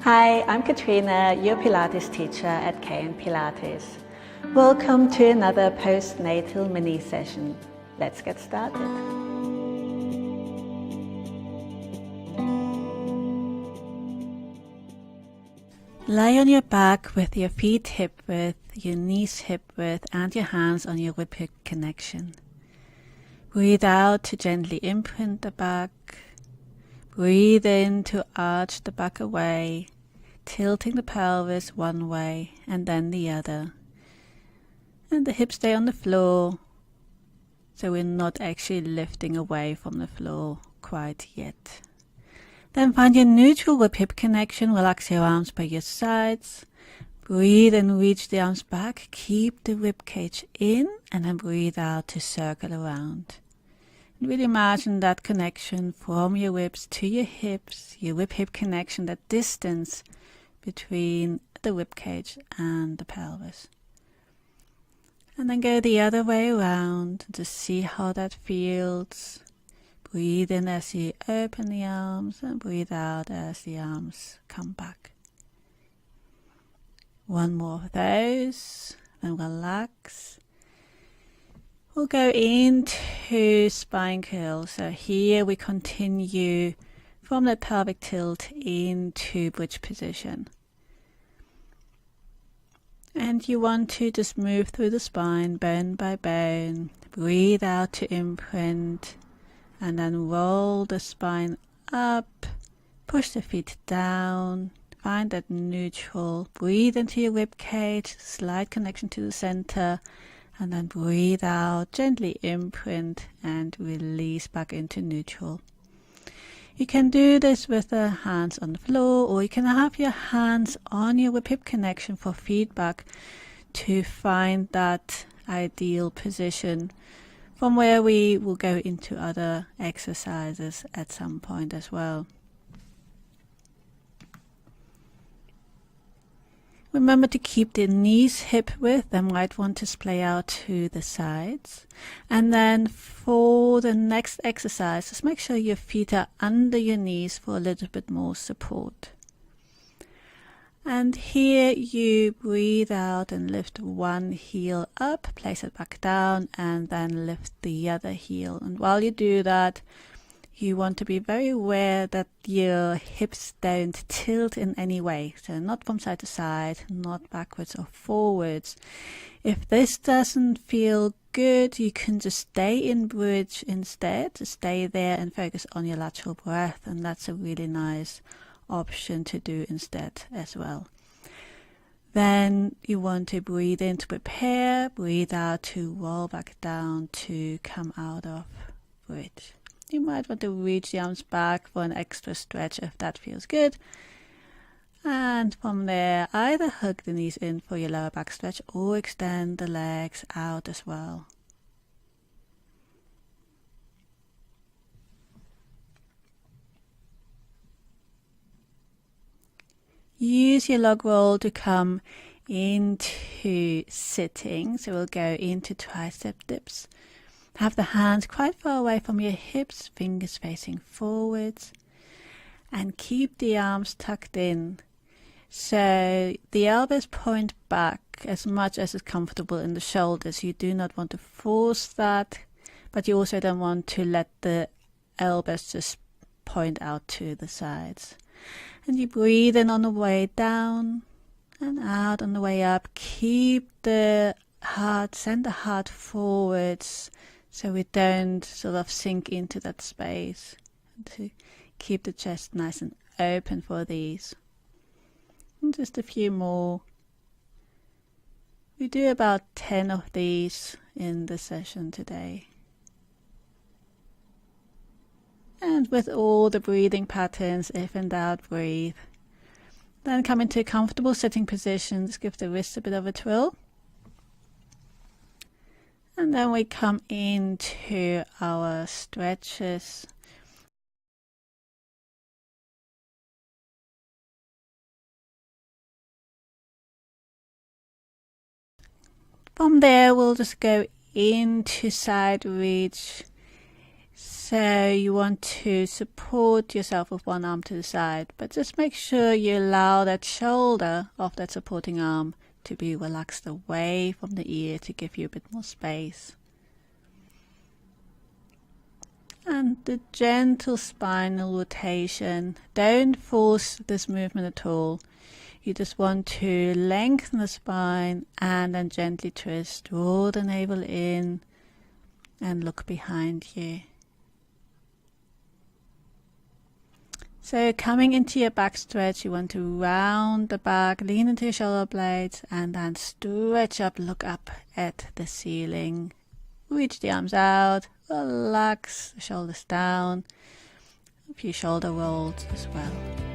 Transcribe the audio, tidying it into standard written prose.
Hi, I'm Katrina, your Pilates teacher at KN Pilates. Welcome to another postnatal mini session. Let's get started. Lie on your back with your feet hip width, your knees hip width, and your hands on your rib-hip connection. Breathe out to gently imprint the back. Breathe in to arch the back away, tilting the pelvis one way and then the other. And the hips stay on the floor, so we're not actually lifting away from the floor quite yet. Then find your neutral rib-hip connection, relax your arms by your sides. Breathe and reach the arms back, keep the rib cage in, and then breathe out to circle around. And really imagine that connection from your ribs to your hips, your rib-hip connection, that distance between the rib cage and the pelvis. And then go the other way around to see how that feels. Breathe in as you open the arms and breathe out as the arms come back. One more of those, then relax. We'll go into spine curl. So here we continue from the pelvic tilt into bridge position. And you want to just move through the spine, bone by bone. Breathe out to imprint. And then roll the spine up. Push the feet down. Find that neutral. Breathe into your rib cage. Slight connection to the center. And then breathe out. Gently imprint and release back into neutral. You can do this with the hands on the floor, or you can have your hands on your rib-hip connection for feedback to find that ideal position, from where we will go into other exercises at some point as well. Remember to keep the knees hip width. They might want to splay out to the sides. And then for the next exercise, just make sure your feet are under your knees for a little bit more support. And here you breathe out and lift one heel up, place it back down, and then lift the other heel. And while you do that, you want to be very aware that your hips don't tilt in any way. So not from side to side, not backwards or forwards. If this doesn't feel good, you can just stay in bridge instead. Just stay there and focus on your lateral breath. And that's a really nice option to do instead as well. Then you want to breathe in to prepare, breathe out to roll back down to come out of bridge. You might want to reach the arms back for an extra stretch if that feels good. And from there, either hug the knees in for your lower back stretch or extend the legs out as well. Use your log roll to come into sitting. So we'll go into tricep dips. Have the hands quite far away from your hips, fingers facing forwards, and keep the arms tucked in. So the elbows point back as much as is comfortable in the shoulders. You do not want to force that, but you also don't want to let the elbows just point out to the sides. And you breathe in on the way down and out on the way up. Keep the heart, send the heart forwards, so we don't sort of sink into that space. And to keep the chest nice and open for these. And just a few more. We do about 10 of these in the session today. And with all the breathing patterns, if in doubt, breathe. Then come into a comfortable sitting position. Just give the wrists a bit of a twirl. And then we come into our stretches. From there, we'll just go into side reach. So you want to support yourself with one arm to the side, but just make sure you allow that shoulder of that supporting arm to be relaxed away from the ear to give you a bit more space. And the gentle spinal rotation. Don't force this movement at all. You just want to lengthen the spine and then gently twist. Draw the navel in and look behind you. So coming into your back stretch, you want to round the back, lean into your shoulder blades, and then stretch up, look up at the ceiling. Reach the arms out, relax the shoulders down, a few shoulder rolls as well.